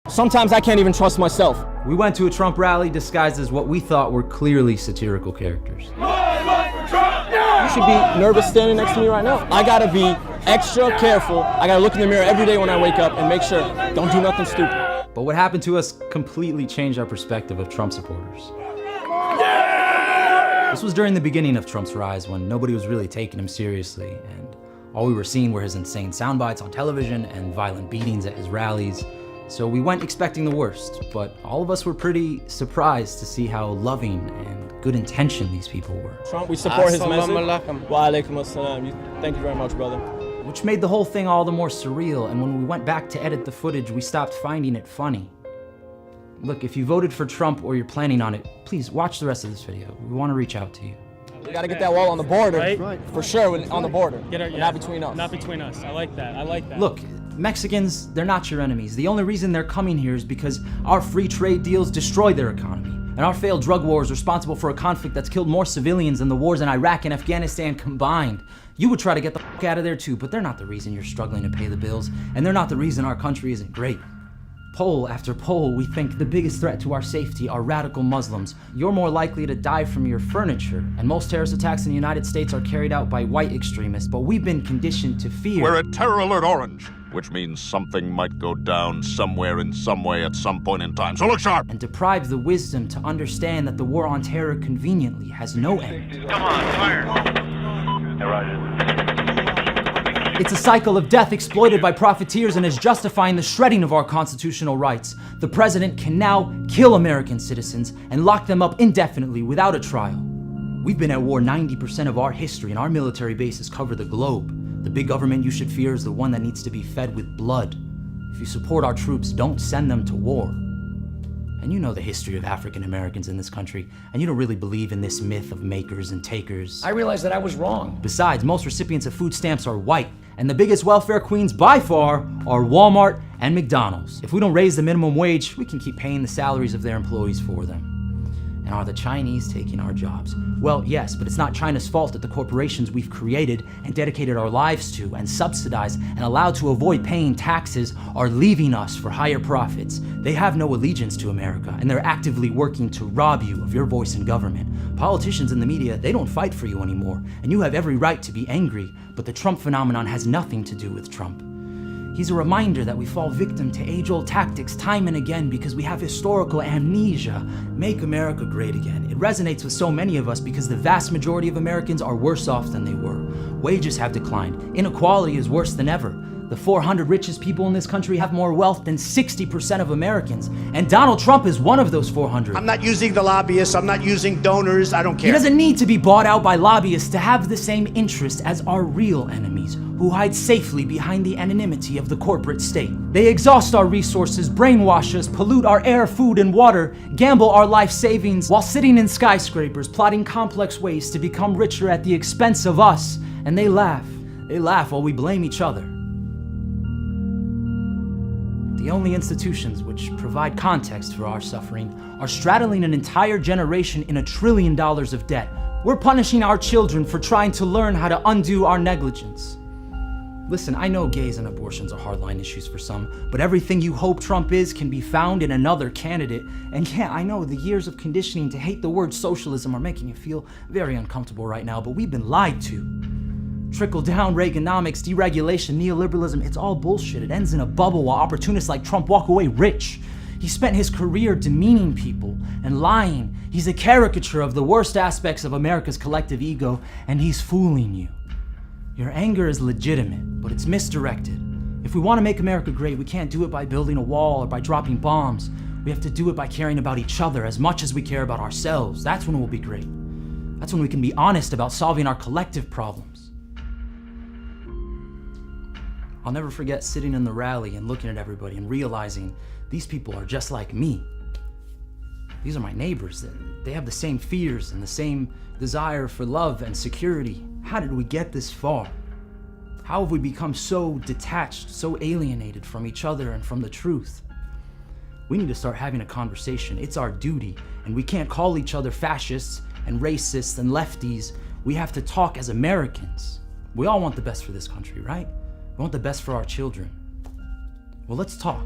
Sometimes I can't even trust myself. We went to a Trump rally disguised as what we thought were clearly satirical characters. You should be nervous standing next to me right now. I gotta be extra careful. I gotta look in the mirror every day when I wake up and make sure don't do nothing stupid. But what happened to us completely changed our perspective of Trump supporters. This was during the beginning of Trump's rise, when nobody was really taking him seriously, and all we were seeing were his insane sound bites on television and violent beatings at his rallies. So we went expecting the worst, but all of us were pretty surprised to see how loving and good intentioned these people were. Trump, we support his message. Wa alaikum assalam. Thank you very much, brother. Which made the whole thing all the more surreal, and when we went back to edit the footage, we stopped finding it funny. Look, if you voted for Trump or you're planning on it, please watch the rest of this video. We want to reach out to you. We gotta get that wall on the border, Right. For sure, on the border, not between us. Not between us. I like that. I like that. Look, Mexicans, they're not your enemies. The only reason they're coming here is because our free trade deals destroy their economy. And our failed drug war is responsible for a conflict that's killed more civilians than the wars in Iraq and Afghanistan combined. You would try to get the fuck out of there too, but they're not the reason you're struggling to pay the bills, and they're not the reason our country isn't great. Poll after poll, we think the biggest threat to our safety are radical Muslims. You're more likely to die from your furniture, and most terrorist attacks in the United States are carried out by white extremists, but we've been conditioned to fear. We're at Terror Alert Orange, which means something might go down somewhere in some way at some point in time. So look sharp! And deprived the wisdom to understand that the war on terror conveniently has no end. Come on, fire! It's a cycle of death exploited by profiteers and is justifying the shredding of our constitutional rights. The president can now kill American citizens and lock them up indefinitely without a trial. We've been at war 90% of our history, and our military bases cover the globe. The big government you should fear is the one that needs to be fed with blood. If you support our troops, don't send them to war. And you know the history of African Americans in this country, and you don't really believe in this myth of makers and takers. I realized that I was wrong. Besides, most recipients of food stamps are white, and the biggest welfare queens by far are Walmart and McDonald's. If we don't raise the minimum wage, we can keep paying the salaries of their employees for them. And are the Chinese taking our jobs? Well, yes, but it's not China's fault that the corporations we've created and dedicated our lives to and subsidized and allowed to avoid paying taxes are leaving us for higher profits. They have no allegiance to America, and they're actively working to rob you of your voice in government. Politicians and the media, they don't fight for you anymore, and you have every right to be angry, but the Trump phenomenon has nothing to do with Trump. He's a reminder that we fall victim to age-old tactics time and again because we have historical amnesia. Make America great again. It resonates with so many of us because the vast majority of Americans are worse off than they were. Wages have declined. Inequality is worse than ever. The 400 richest people in this country have more wealth than 60% of Americans. And Donald Trump is one of those 400. I'm not using the lobbyists, I'm not using donors, I don't care. He doesn't need to be bought out by lobbyists to have the same interest as our real enemies, who hide safely behind the anonymity of the corporate state. They exhaust our resources, brainwash us, pollute our air, food, and water, gamble our life savings while sitting in skyscrapers, plotting complex ways to become richer at the expense of us. And they laugh. They laugh while we blame each other. The only institutions which provide context for our suffering are straddling an entire generation in $1 trillion of debt. We're punishing our children for trying to learn how to undo our negligence. Listen, I know gays and abortions are hardline issues for some, but everything you hope Trump is can be found in another candidate. And yeah, I know the years of conditioning to hate the word socialism are making you feel very uncomfortable right now, but we've been lied to. Trickle-down Reaganomics, deregulation, neoliberalism, it's all bullshit. It ends in a bubble while opportunists like Trump walk away rich. He spent his career demeaning people and lying. He's a caricature of the worst aspects of America's collective ego, and he's fooling you. Your anger is legitimate, but it's misdirected. If we want to make America great, we can't do it by building a wall or by dropping bombs. We have to do it by caring about each other as much as we care about ourselves. That's when we'll be great. That's when we can be honest about solving our collective problems. I'll never forget sitting in the rally and looking at everybody and realizing these people are just like me. These are my neighbors. They have the same fears and the same desire for love and security. How did we get this far? How have we become so detached, so alienated from each other and from the truth? We need to start having a conversation. It's our duty, and we can't call each other fascists and racists and lefties. We have to talk as Americans. We all want the best for this country, right? We want the best for our children. Well, let's talk.